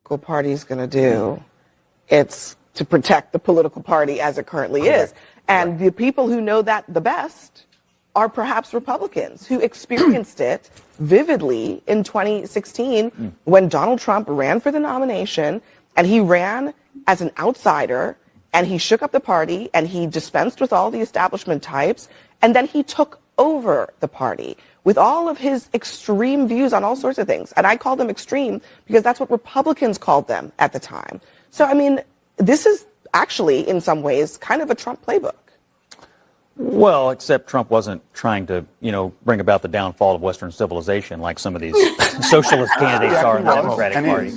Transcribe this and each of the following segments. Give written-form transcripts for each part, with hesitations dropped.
party is going to do. It's to protect the political party as it currently is. And the people who know that the best are perhaps Republicans who experienced it vividly in 2016 when Donald Trump ran for the nomination, and he ran as an outsider, and he shook up the party, and he dispensed with all the establishment types, and then he took over the party with all of his extreme views on all sorts of things. And I call them extreme because that's what Republicans called them at the time. So, I mean, this is actually, in some ways, kind of a Trump playbook. Well, except Trump wasn't trying to, bring about the downfall of Western civilization like some of these socialist candidates are in the Democratic Party.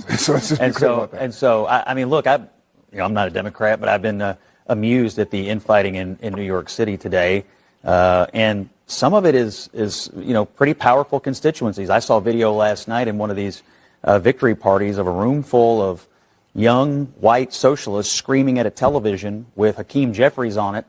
And so, I mean, look, I'm not a Democrat, but I've been amused at the infighting in New York City today, and some of it is pretty powerful constituencies. I saw a video last night in one of these victory parties of a room full of young white socialists screaming at a television with Hakeem Jeffries on it,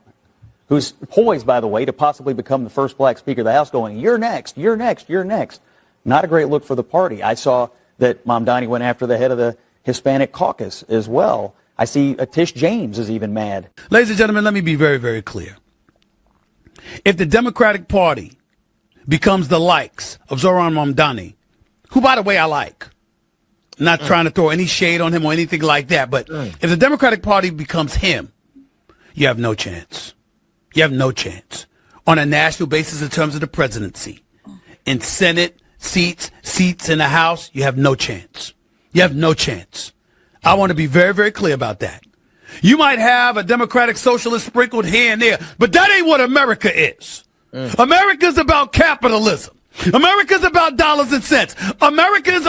who's poised, by the way, to possibly become the first black Speaker of the House, going, "You're next, you're next, you're next." Not a great look for the party. I saw that Mamdani went after the head of the Hispanic caucus as well. I see Tish James is even mad. Ladies and gentlemen, let me be very, very clear. If the Democratic Party becomes the likes of Zohran Mamdani, who, by the way, I like, not trying to throw any shade on him or anything like that, but if the Democratic Party becomes him, you have no chance. You have no chance on a national basis in terms of the presidency. In Senate seats in the House, you have no chance. You have no chance. I want to be very, very clear about that. You might have a Democratic socialist sprinkled here and there, but that ain't what America is. America's about capitalism. America's about dollars and cents. America's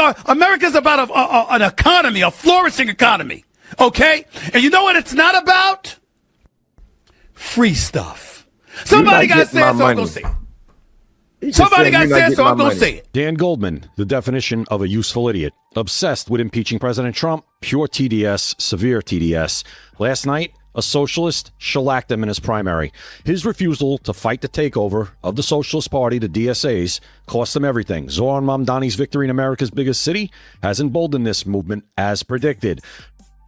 about an economy, a flourishing economy. Okay? And you know what it's not about? Free stuff. Somebody got to say it, so I'm going to say it. Somebody got to say it, so I'm going to say it. Dan Goldman, the definition of a useful idiot. Obsessed with impeaching President Trump. Pure TDS, severe TDS. Last night, a socialist shellacked him in his primary. His refusal to fight the takeover of the Socialist Party, the DSAs, cost him everything. Zohran Mamdani's victory in America's biggest city has emboldened this movement as predicted.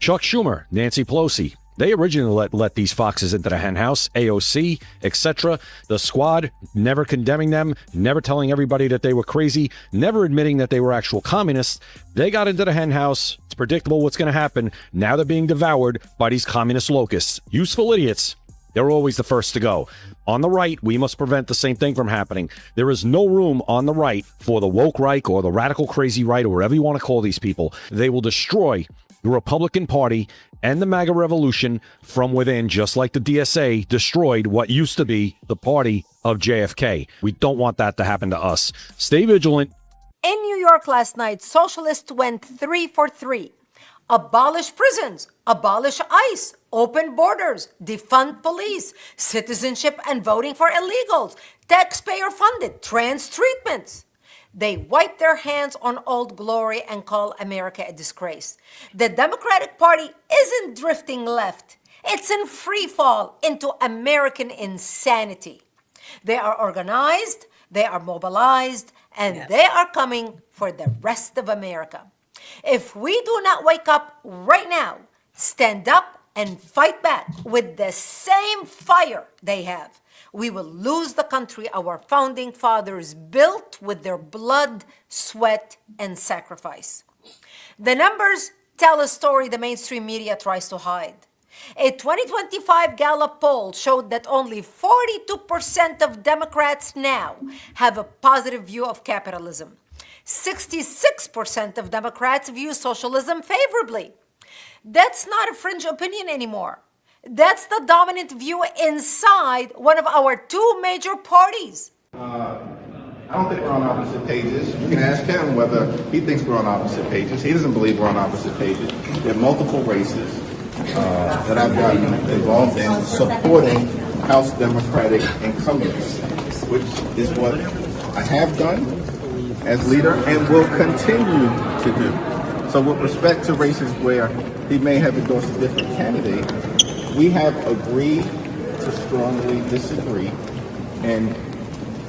Chuck Schumer, Nancy Pelosi, they originally let these foxes into the henhouse, AOC, etc. The squad, never condemning them, never telling everybody that they were crazy, never admitting that they were actual communists. They got into the henhouse. It's predictable what's going to happen. Now they're being devoured by these communist locusts. Useful idiots. They're always the first to go. On the right, we must prevent the same thing from happening. There is no room on the right for the woke right or the radical crazy right or whatever you want to call these people. They will destroy the Republican Party and the MAGA revolution from within, just like the DSA destroyed what used to be the party of JFK. We don't want that to happen to us. Stay vigilant. In New York last night, socialists went 3 for 3. Abolish prisons, abolish ICE, open borders, defund police, citizenship and voting for illegals, taxpayer-funded trans treatments. They wipe their hands on old glory and call America a disgrace. The Democratic Party isn't drifting left. It's in free fall into American insanity. They are organized, they are mobilized, and they are coming for the rest of America. If we do not wake up right now, stand up and fight back with the same fire they have, we will lose the country our founding fathers built with their blood, sweat, and sacrifice. The numbers tell a story the mainstream media tries to hide. A 2025 Gallup poll showed that only 42% of Democrats now have a positive view of capitalism. 66% of Democrats view socialism favorably. That's not a fringe opinion anymore. That's the dominant view inside one of our two major parties. I don't think we're on opposite pages. You can ask him whether he thinks we're on opposite pages. He doesn't believe we're on opposite pages. There are multiple races that I've gotten involved in supporting House Democratic incumbents, which is what I have done as leader and will continue to do. So with respect to races where he may have endorsed a different candidate, we have agreed to strongly disagree, and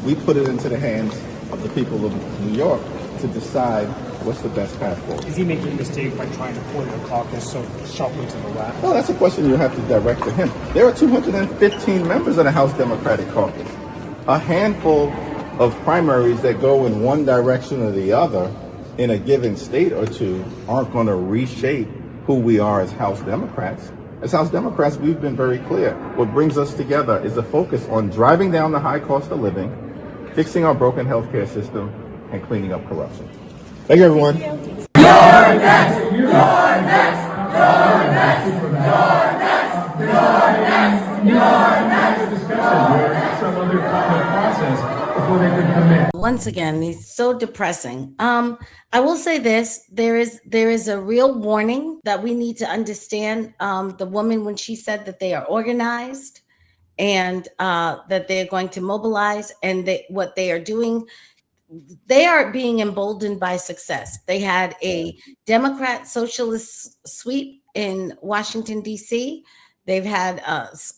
we put it into the hands of the people of New York to decide What's the best path forward? Is he making a mistake by trying to point the caucus so sharply to the left? Well, that's a question you have to direct to him. There are 215 members of the House Democratic Caucus. A handful of primaries that go in one direction or the other in a given state or two aren't going to reshape who we are as House Democrats. As House Democrats, we've been very clear. What brings us together is a focus on driving down the high cost of living, fixing our broken healthcare system, and cleaning up corruption. Thank you, everyone. You're next! You're next! You're next! You're next! You're next! You're next! Discussion where some other comment process before they could come in. Once again, he's so depressing. I will say this: there is a real warning that we need to understand. The woman, when she said that they are organized and that they're going to mobilize, and what they are doing, they are being emboldened by success. They had a Democrat socialist sweep in Washington, D.C. They've had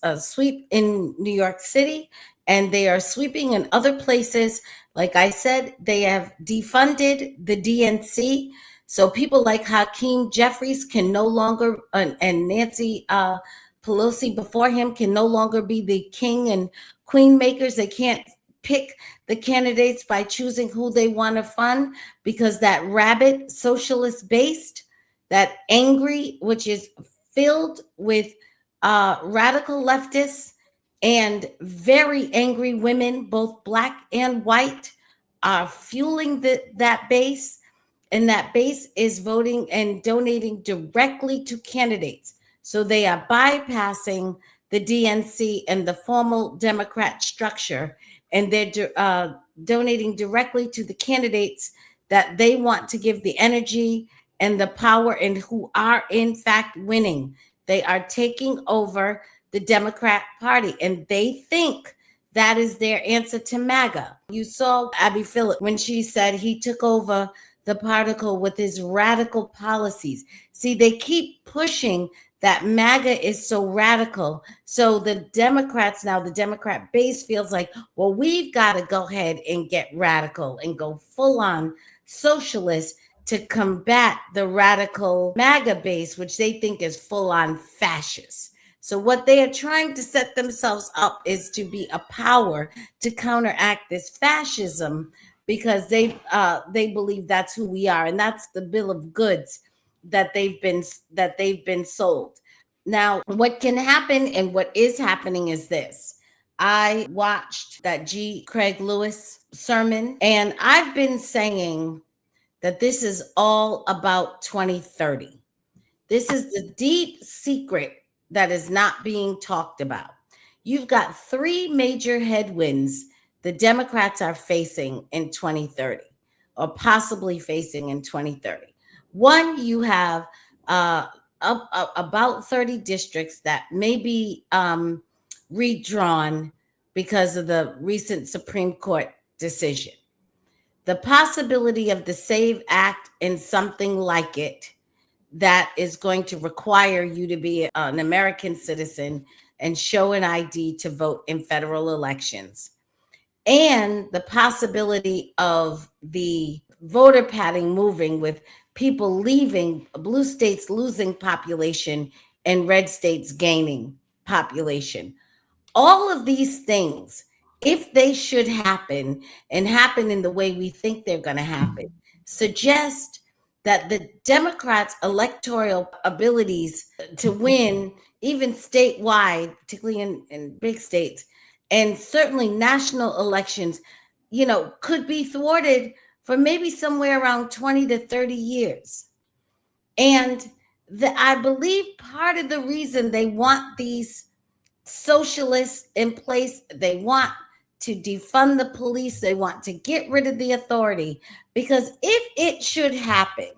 a sweep in New York City, and they are sweeping in other places. Like I said, they have defunded the DNC. So people like Hakeem Jeffries can no longer, and Nancy Pelosi before him can no longer be the king and queen makers. They can't pick the candidates by choosing who they want to fund, because that rabid socialist based, that angry, which is filled with radical leftists and very angry women, both black and white, are fueling that base. And that base is voting and donating directly to candidates. So they are bypassing the DNC and the formal Democrat structure, and they're donating directly to the candidates that they want to give the energy and the power, and who are in fact winning. They are taking over the Democrat Party, and they think that is their answer to MAGA. You saw Abby Phillip when she said he took over the particle with his radical policies. See, they keep pushing that MAGA is so radical. So the Democrats now, the Democrat base feels like, well, we've got to go ahead and get radical and go full on socialist to combat the radical MAGA base, which they think is full on fascist. So what they are trying to set themselves up is to be a power to counteract this fascism, because they believe that's who we are, and that's the bill of goods that they've been sold. Now, what can happen and what is happening is this. I watched that G. Craig Lewis sermon, and I've been saying that this is all about 2030. This is the deep secret that is not being talked about. You've got three major headwinds the Democrats are facing in 2030, or possibly facing in 2030. One, you have about 30 districts that may be redrawn because of the recent Supreme Court decision. The possibility of the SAVE Act and something like it that is going to require you to be an American citizen and show an ID to vote in federal elections. And the possibility of the voter padding moving, with people leaving, blue states losing population and red states gaining population. All of these things, if they should happen and happen in the way we think they're going to happen, suggest that the Democrats' electoral abilities to win, even statewide, particularly in big states, and certainly national elections, could be thwarted for maybe somewhere around 20 to 30 years. And I believe part of the reason they want these socialists in place, they want to defund the police, they want to get rid of the authority, because if it should happen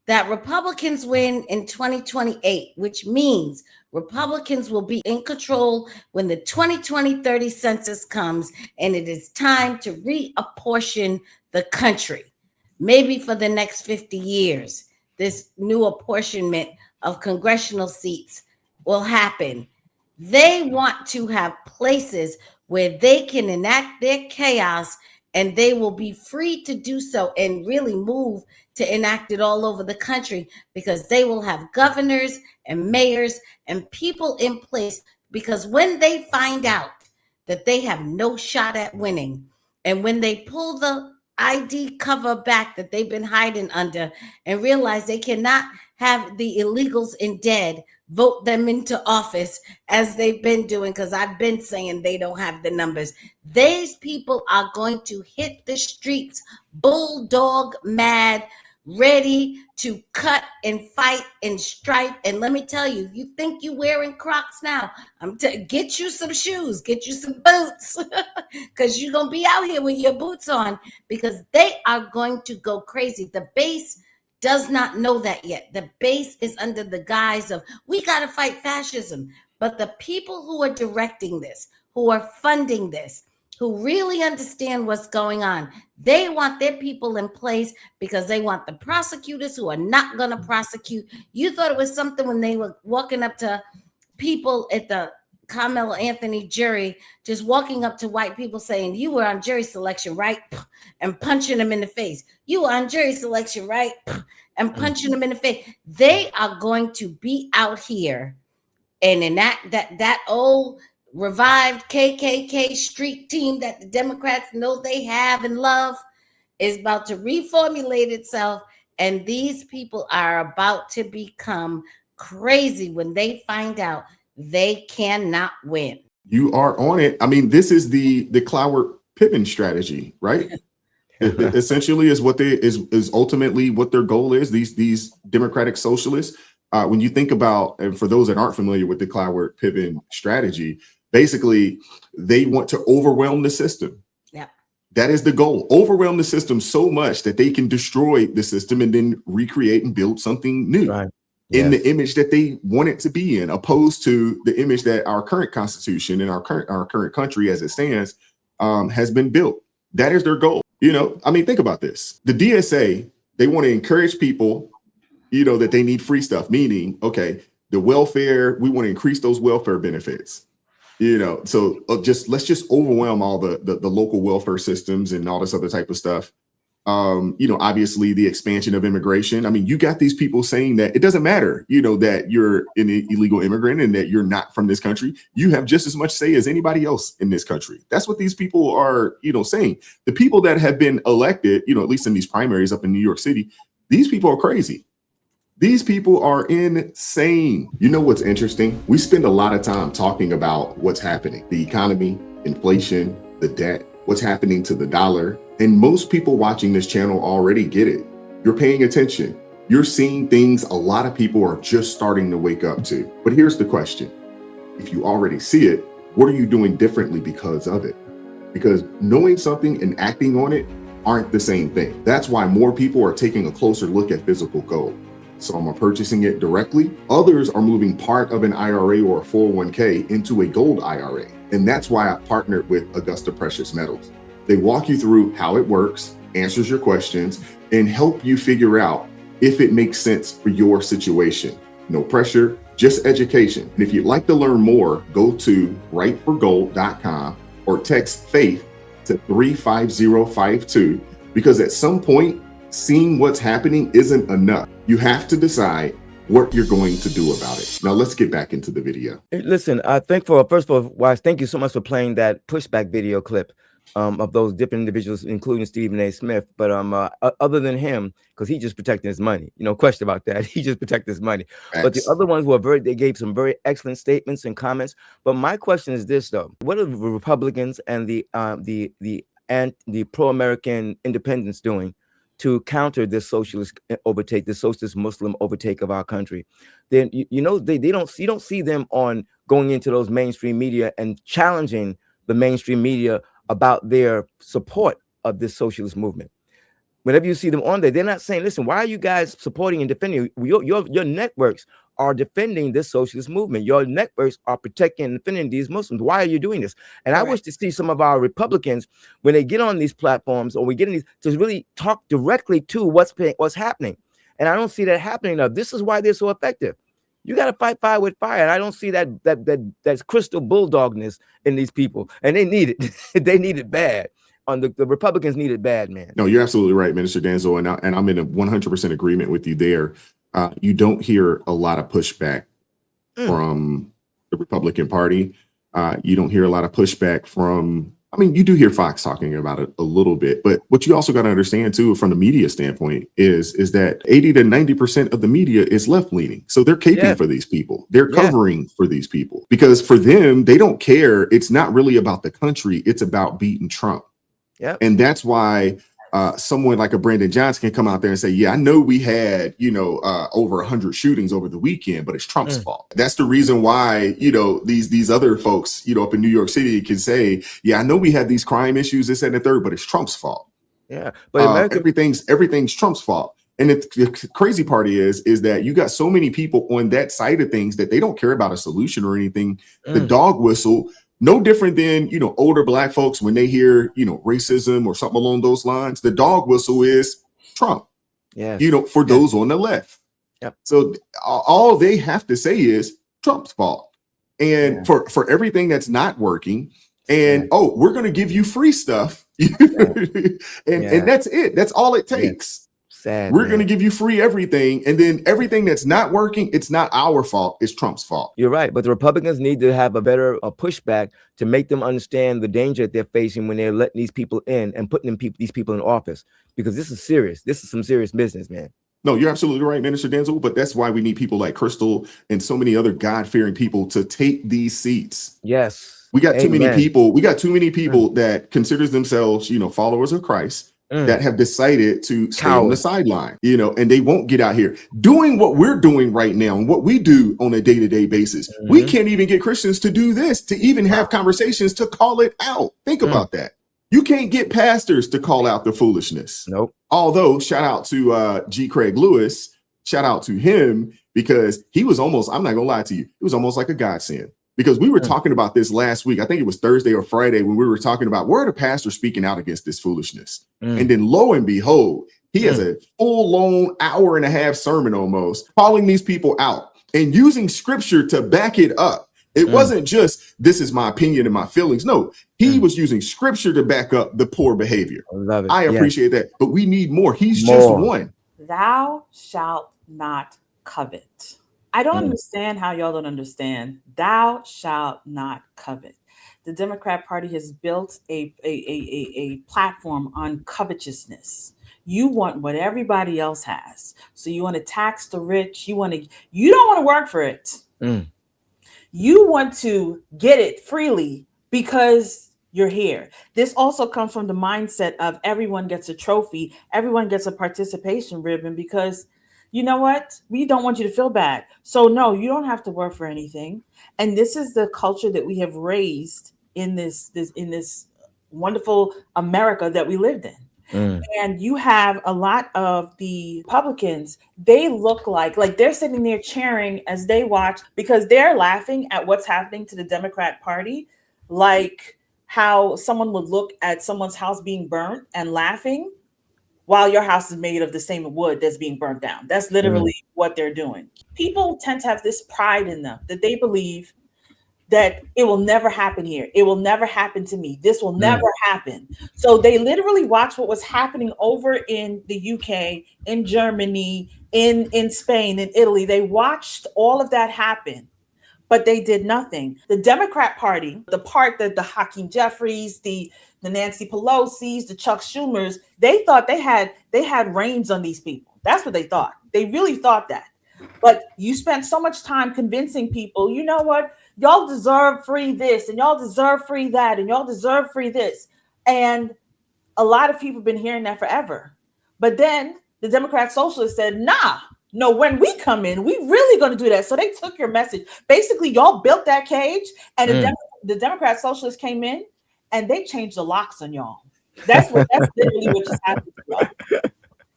that Republicans win in 2028, which means Republicans will be in control when the 2020-30 census comes, and it is time to reapportion the country, maybe for the next 50 years, this new apportionment of congressional seats will happen. They want to have places where they can enact their chaos and they will be free to do so and really move to enact it all over the country, because they will have governors and mayors and people in place. Because when they find out that they have no shot at winning, and when they pull the ID cover back that they've been hiding under and realize they cannot have the illegals in dead vote them into office as they've been doing, because I've been saying they don't have the numbers, these people are going to hit the streets bulldog mad, ready to cut and fight and strife. And let me tell you, you think you wearing Crocs now, get you some shoes, get you some boots, because you're gonna be out here with your boots on, because they are going to go crazy. The base does not know that yet. The base is under the guise of, we got to fight fascism. But the people who are directing this, who are funding this, who really understand what's going on, they want their people in place because they want the prosecutors who are not going to prosecute. You thought it was something when they were walking up to people at the Carmelo Anthony jury, just walking up to white people saying, you were on jury selection, right? And punching them in the face. You were on jury selection, right? And punching them in the face. They are going to be out here and enact that old revived KKK street team that the Democrats know they have and love is about to reformulate itself. And these people are about to become crazy when they find out they cannot win. You are on it. I mean, this is the Cloward-Pippen strategy, right? It essentially is what is ultimately what their goal is. These democratic socialists. When you think about, and for those that aren't familiar with the Cloward-Pippen strategy, basically they want to overwhelm the system. Yeah, that is the goal. Overwhelm the system so much that they can destroy the system and then recreate and build something new. Right. In the image that they want it to be in, opposed to the image that our current constitution and our current country as it stands has been built. That is their goal. You know, I mean, think about this. The DSA, they want to encourage people, you know, that they need free stuff, meaning, okay, the welfare, we want to increase those welfare benefits. You know, so let's just overwhelm all the local welfare systems and all this other type of stuff. You know, obviously the expansion of immigration. I mean, you got these people saying that it doesn't matter, you know, that you're an illegal immigrant and that you're not from this country. You have just as much say as anybody else in this country. That's what these people are, you know, saying. The people that have been elected, you know, at least in these primaries up in New York City, these people are crazy. These people are insane. You know what's interesting? We spend a lot of time talking about what's happening, the economy, inflation, the debt, what's happening to the dollar. And most people watching this channel already get it. You're paying attention. You're seeing things a lot of people are just starting to wake up to. But here's the question. If you already see it, what are you doing differently because of it? Because knowing something and acting on it aren't the same thing. That's why more people are taking a closer look at physical gold. Some are purchasing it directly. Others are moving part of an IRA or a 401k into a gold IRA. And that's why I partnered with Augusta Precious Metals. They walk you through how it works, answers your questions, and help you figure out if it makes sense for your situation. No pressure, just education. And if you'd like to learn more, go to writeforgold.com or text FAITH to 35052, because at some point, seeing what's happening isn't enough. You have to decide what you're going to do about it. Now let's get back into the video. Listen, I think first of all, Wise, thank you so much for playing that pushback video clip of those different individuals, including Stephen A. Smith. But other than him, because he just protecting his money, no question about that. He just protected his money. Thanks. But the other ones they gave some very excellent statements and comments. But my question is this, though: what are the Republicans and the pro-American independents doing to counter this socialist overtake, this socialist Muslim overtake of our country? Then you don't see them on going into those mainstream media and challenging the mainstream media about their support of this socialist movement. Whenever you see them on there, they're not saying, listen, why are you guys supporting and defending? Your networks are defending this socialist movement. Your networks are protecting and defending these Muslims. Why are you doing this? And I wish to see some of our Republicans, when they get on these platforms or we get in these, to really talk directly to what's happening. And I don't see that happening now. This is why they're so effective. You got to fight fire with fire. And I don't see that's crystal bulldogness in these people. And they need it. They need it bad. on the Republicans need it bad, man. No, you're absolutely right, Minister Danzo, and I'm in a 100% agreement with you there. You don't hear a lot of pushback from the Republican Party. You don't hear a lot of pushback from, I mean, you do hear Fox talking about it a little bit, but what you also got to understand too, from the media standpoint, is that 80 to 90% of the media is left leaning. So they're caping for these people. They're covering for these people, because for them, they don't care. It's not really about the country. It's about beating Trump. And that's why someone like a Brandon Johnson can come out there and say, yeah, I know we had, over 100 shootings over the weekend, but it's Trump's fault. That's the reason why, these other folks, up in New York City can say, yeah, I know we had these crime issues, this and the third, but it's Trump's fault. Yeah, but everything's Trump's fault. And the crazy part is that you got so many people on that side of things that they don't care about a solution or anything. The dog whistle, no different than, older Black folks when they hear, racism or something along those lines. The dog whistle is Trump, for those on the left. So all they have to say is Trump's fault. And for everything that's not working, and we're going to give you free stuff. And that's it. That's all it takes. We're going to give you free everything. And then everything that's not working, it's not our fault. It's Trump's fault. You're right. But the Republicans need to have a better pushback to make them understand the danger that they're facing when they're letting these people in and putting these people in office, because this is serious. This is some serious business, man. No, you're absolutely right, Minister Denzel. But that's why we need people like Crystal and so many other God-fearing people to take these seats. Yes. We got too many people. We got too many people that considers themselves, followers of Christ, that have decided to stay on the sideline, and they won't get out here doing what we're doing right now and what we do on a day-to-day basis. We can't even get Christians to do this, to even have conversations to call it out. Think about that. You can't get pastors to call out the foolishness. Nope. Although, shout out to G. Craig Lewis, shout out to him, because he was almost, I'm not gonna lie to you, it was almost like a godsend. Because we were talking about this last week. I think it was Thursday or Friday when we were talking about where are the pastors speaking out against this foolishness. And then lo and behold, he has a full-blown hour-and-a-half sermon almost calling these people out and using scripture to back it up. It wasn't just, this is my opinion and my feelings. No, he was using scripture to back up the poor behavior. I love it. I appreciate that. But we need more. He's just one. Thou shalt not covet. I don't understand how y'all don't understand. Thou shalt not covet. The Democrat Party has built a platform on covetousness. You want what everybody else has. So you want to tax the rich. You don't want to work for it. You want to get it freely because you're here. This also comes from the mindset of everyone gets a trophy. Everyone gets a participation ribbon because you know what? We don't want you to feel bad. So no, you don't have to work for anything. And this is the culture that we have raised in this wonderful America that we lived in. And you have a lot of the Republicans, they look like they're sitting there cheering as they watch, because they're laughing at what's happening to the Democrat Party, like how someone would look at someone's house being burnt and laughing while your house is made of the same wood that's being burnt down. That's literally what they're doing. People tend to have this pride in them that they believe that it will never happen here. It will never happen to me. This will never happen. So they literally watched what was happening over in the UK, in Germany, in Spain, in Italy. They watched all of that happen, but they did nothing. The Democrat Party, the part that the Hakeem Jeffries, the Nancy Pelosi's, the Chuck Schumers, they thought they had reins on these people. That's what they thought. They really thought that. But you spent so much time convincing people, you know what? Y'all deserve free this, and y'all deserve free that, and y'all deserve free this. And a lot of people have been hearing that forever. But then the Democrat Socialists said, no, when we come in, we really going to do that. So they took your message. Basically, y'all built that cage, and the Democrat Socialists came in, and they changed the locks on y'all. That's literally what just happened to y'all.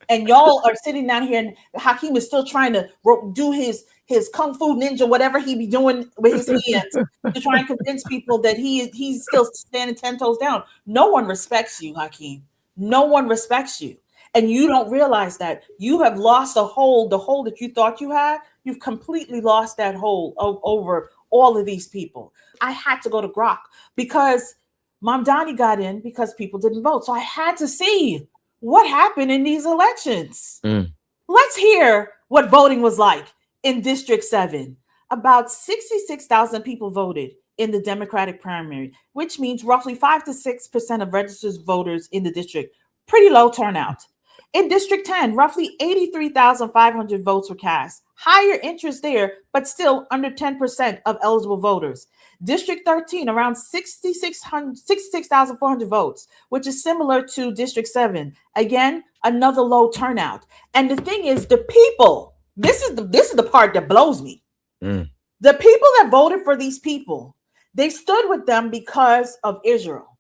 And y'all are sitting down here, and Hakeem is still trying to do his kung fu ninja, whatever he be doing with his hands, to try and convince people that he's still standing 10 toes down. No one respects you, Hakeem. No one respects you. And you don't realize that you have lost the hold that you thought you had. You've completely lost that hold over all of these people. I had to go to Grok because Mamdani got in because people didn't vote. So I had to see what happened in these elections. Let's hear what voting was like in District 7. About 66,000 people voted in the Democratic primary, which means roughly 5 to 6% of registered voters in the district. Pretty low turnout. In District 10, roughly 83,500 votes were cast. Higher interest there, but still under 10% of eligible voters. District 13, around 66,400 votes, which is similar to District 7. Again, another low turnout. And the thing is, the people, this is the part that blows me. The people that voted for these people, they stood with them because of Israel.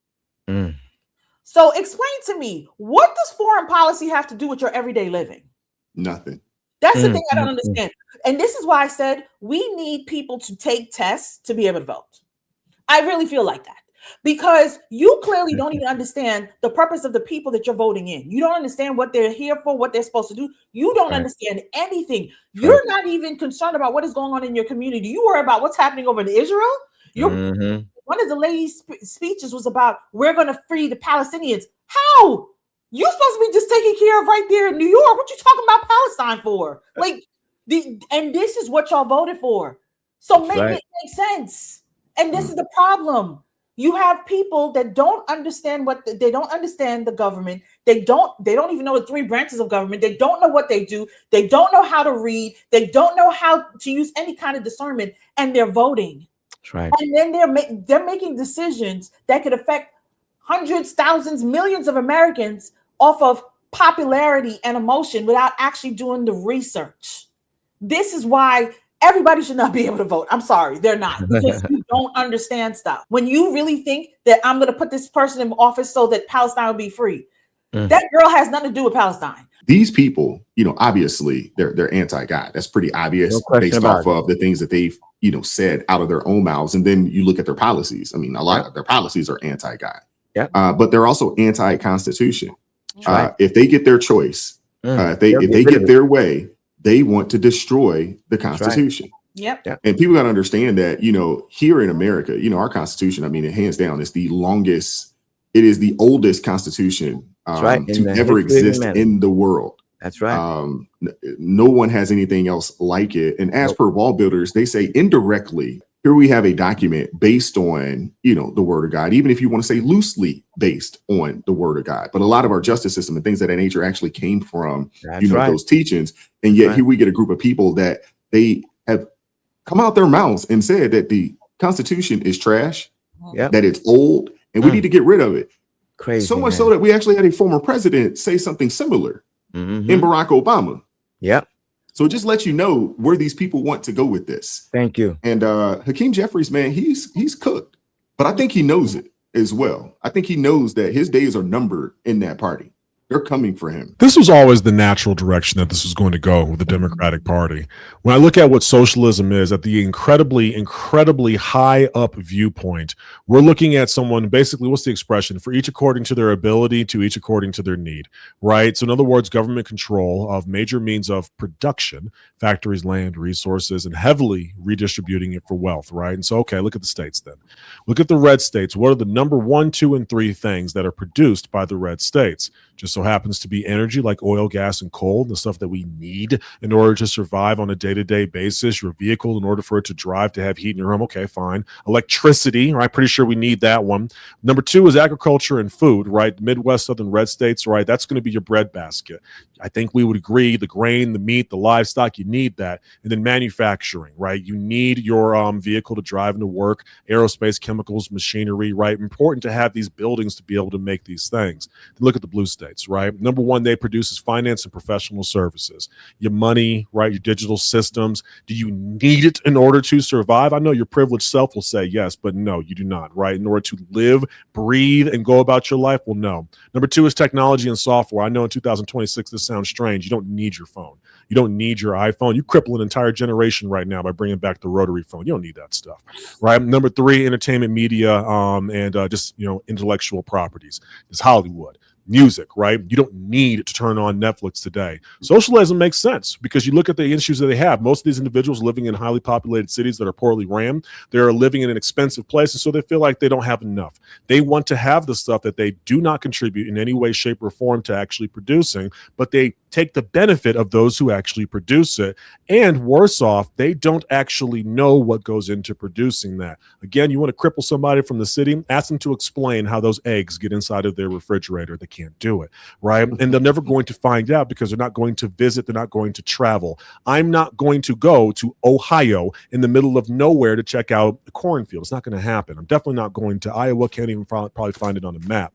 So explain to me, what does foreign policy have to do with your everyday living? Nothing. That's the thing I don't understand. And this is why I said we need people to take tests to be able to vote. I really feel like that. Because you clearly don't even understand the purpose of the people that you're voting in. You don't understand what they're here for, what they're supposed to do. You don't understand anything. You're not even concerned about what is going on in your community. You worry about what's happening over in Israel. One of the ladies' speeches was about, we're going to free the Palestinians. How? You're supposed to be just taken care of right there in New York. What you talking about Palestine for? Like, and this is what y'all voted for. So make it make sense. And this is the problem. You have people that don't understand they don't understand the government. They don't even know the 3 branches of government. They don't know what they do. They don't know how to read. They don't know how to use any kind of discernment, and they're voting. That's right. And then they're making decisions that could affect hundreds, thousands, millions of Americans off of popularity and emotion without actually doing the research. This is why everybody should not be able to vote. I'm sorry, they're not, because you don't understand stuff. When you really think that I'm going to put this person in office so that Palestine will be free, that girl has nothing to do with Palestine. These people, obviously they're anti-God. That's pretty obvious based off of the things that they've, said out of their own mouths. And then you look at their policies. I mean, a lot of their policies are anti-God, but they're also anti-Constitution. If they get their choice, if they get their way, they want to destroy the Constitution. And people got to understand that, here in America, our Constitution, I mean, it hands down is the longest, it is the oldest Constitution to ever exist in the world. That's right. No one has anything else like it. And as per wall builders, they say indirectly, here we have a document based on, the word of God, even if you want to say loosely based on the word of God. But a lot of our justice system and things of that nature actually came from, those teachings. And yet here we get a group of people that they have come out their mouths and said that the Constitution is trash, that it's old, and we need to get rid of it. Crazy. So much so that we actually had a former president say something similar in Barack Obama. So it just lets you know where these people want to go with this. Thank you. And Hakeem Jeffries, man, he's cooked, but I think he knows it as well. I think he knows that his days are numbered in that party. They're coming for him. This was always the natural direction that this was going to go with the Democratic Party. When I look at what socialism is at the incredibly, incredibly high up viewpoint, we're looking at someone, basically, what's the expression? For each according to their ability, to each according to their need, right? So in other words, government control of major means of production, factories, land, resources, and heavily redistributing it for wealth, right? And so, okay, look at the states then. Look at the red states. What are the number 1, 2, and 3 things that are produced by the red states? Just so happens to be energy like oil, gas, and coal, the stuff that we need in order to survive on a day-to-day basis. Your vehicle, in order for it to drive, to have heat in your home, okay, fine. Electricity, right? Pretty sure we need that one. Number 2 is agriculture and food, right? Midwest, southern red states, right? That's going to be your bread basket. I think we would agree the grain, the meat, the livestock, you need that. And then manufacturing, right? You need your vehicle to drive into work, aerospace, chemicals, machinery, right? Important to have these buildings to be able to make these things. Look at the blue states, right? Number 1 they produce is finance and professional services. Your money, right? Your digital systems. Do you need it in order to survive? I know your privileged self will say yes, but no, you do not, right? In order to live, breathe, and go about your life, well, no. Number 2 is technology and software. I know in 2026, this sounds strange. You don't need your phone. You don't need your iPhone. You cripple an entire generation right now by bringing back the rotary phone. You don't need that stuff, right? Number 3, entertainment, media, and just, intellectual properties. It's Hollywood. music, right? You don't need to turn on Netflix today. Socialism makes sense because you look at the issues that they have. Most of these individuals living in highly populated cities that are poorly ran, they're living in an expensive place, and so they feel like they don't have enough. They want to have the stuff that they do not contribute in any way, shape, or form to actually producing, but they take the benefit of those who actually produce it. And worse off, they don't actually know what goes into producing that. Again, you want to cripple somebody from the city, ask them to explain how those eggs get inside of their refrigerator. They can't do it, right? And they're never going to find out because they're not going to visit, they're not going to travel. I'm not going to go to Ohio in the middle of nowhere to check out the cornfield. It's not going to happen. I'm definitely not going to Iowa, can't even probably find it on a map.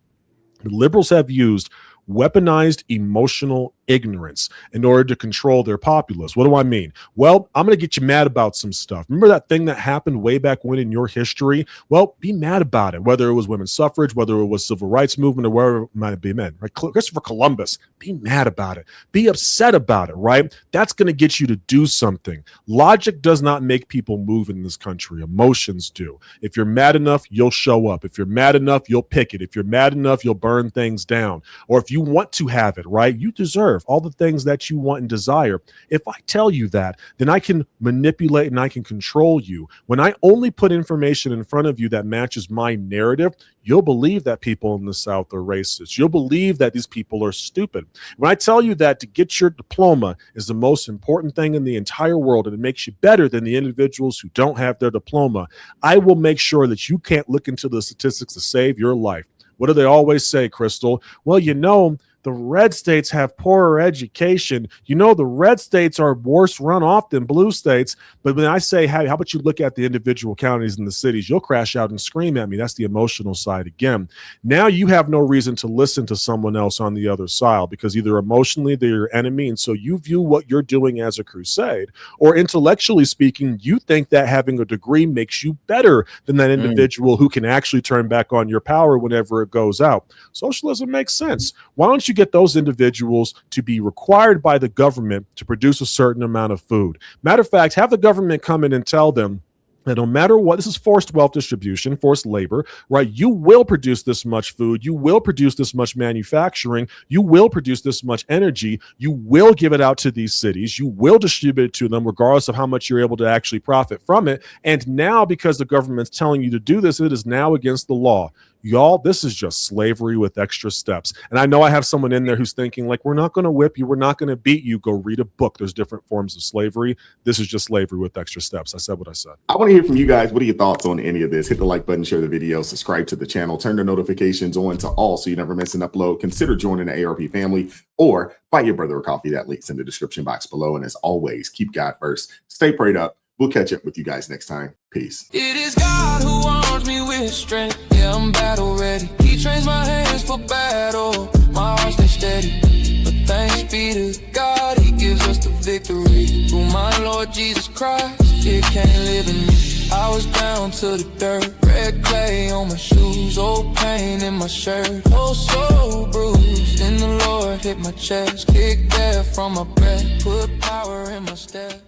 The liberals have used weaponized emotional ignorance in order to control their populace. What do I mean? Well, I'm going to get you mad about some stuff. Remember that thing that happened way back when in your history? Well, be mad about it, whether it was women's suffrage, whether it was civil rights movement, or wherever it might be meant. Right? Christopher Columbus, be mad about it. Be upset about it, right? That's going to get you to do something. Logic does not make people move in this country. Emotions do. If you're mad enough, you'll show up. If you're mad enough, you'll picket. If you're mad enough, you'll burn things down. Or if you want to have it, right? You deserve all the things that you want and desire. If I tell you that, then I can manipulate and I can control you. When I only put information in front of you that matches my narrative, you'll believe that people in the South are racist. You'll believe that these people are stupid. When I tell you that to get your diploma is the most important thing in the entire world and it makes you better than the individuals who don't have their diploma, I will make sure that you can't look into the statistics to save your life. What do they always say, Crystal? Well, you know, the red states have poorer education. You know, the red states are worse run off than blue states. But when I say, hey, how about you look at the individual counties and the cities, you'll crash out and scream at me. That's the emotional side again. Now you have no reason to listen to someone else on the other side because either emotionally they're your enemy, and so you view what you're doing as a crusade, or intellectually speaking, you think that having a degree makes you better than that individual who can actually turn back on your power whenever it goes out. Socialism makes sense. Why don't you get those individuals to be required by the government to produce a certain amount of food? Matter of fact, have the government come in and tell them that no matter what, this is forced wealth distribution, forced labor, right? You will produce this much food. You will produce this much manufacturing. You will produce this much energy. You will give it out to these cities. You will distribute it to them regardless of how much you're able to actually profit from it. And now, because the government's telling you to do this, it is now against the law. Y'all, this is just slavery with extra steps. And I know I have someone in there who's thinking, like, we're not going to whip you. We're not going to beat you. Go read a book. There's different forms of slavery. This is just slavery with extra steps. I said what I said. I want to hear from you guys. What are your thoughts on any of this? Hit the like button, share the video, subscribe to the channel, turn the notifications on to all so you never miss an upload. Consider joining the ARP family or buy your brother a coffee. That link's in the description box below. And as always, keep God first. Stay prayed up. We'll catch up with you guys next time. Peace. It is God who arms me with strength. Yeah, I'm battle ready. He trains my hands for battle. My heart stays steady. But thanks be to God, he gives us the victory. Through my Lord Jesus Christ, it can't live in me. I was down to the dirt, red clay on my shoes, old pain in my shirt, oh so bruised. Then the Lord hit my chest, kicked air from my breath, put power in my step.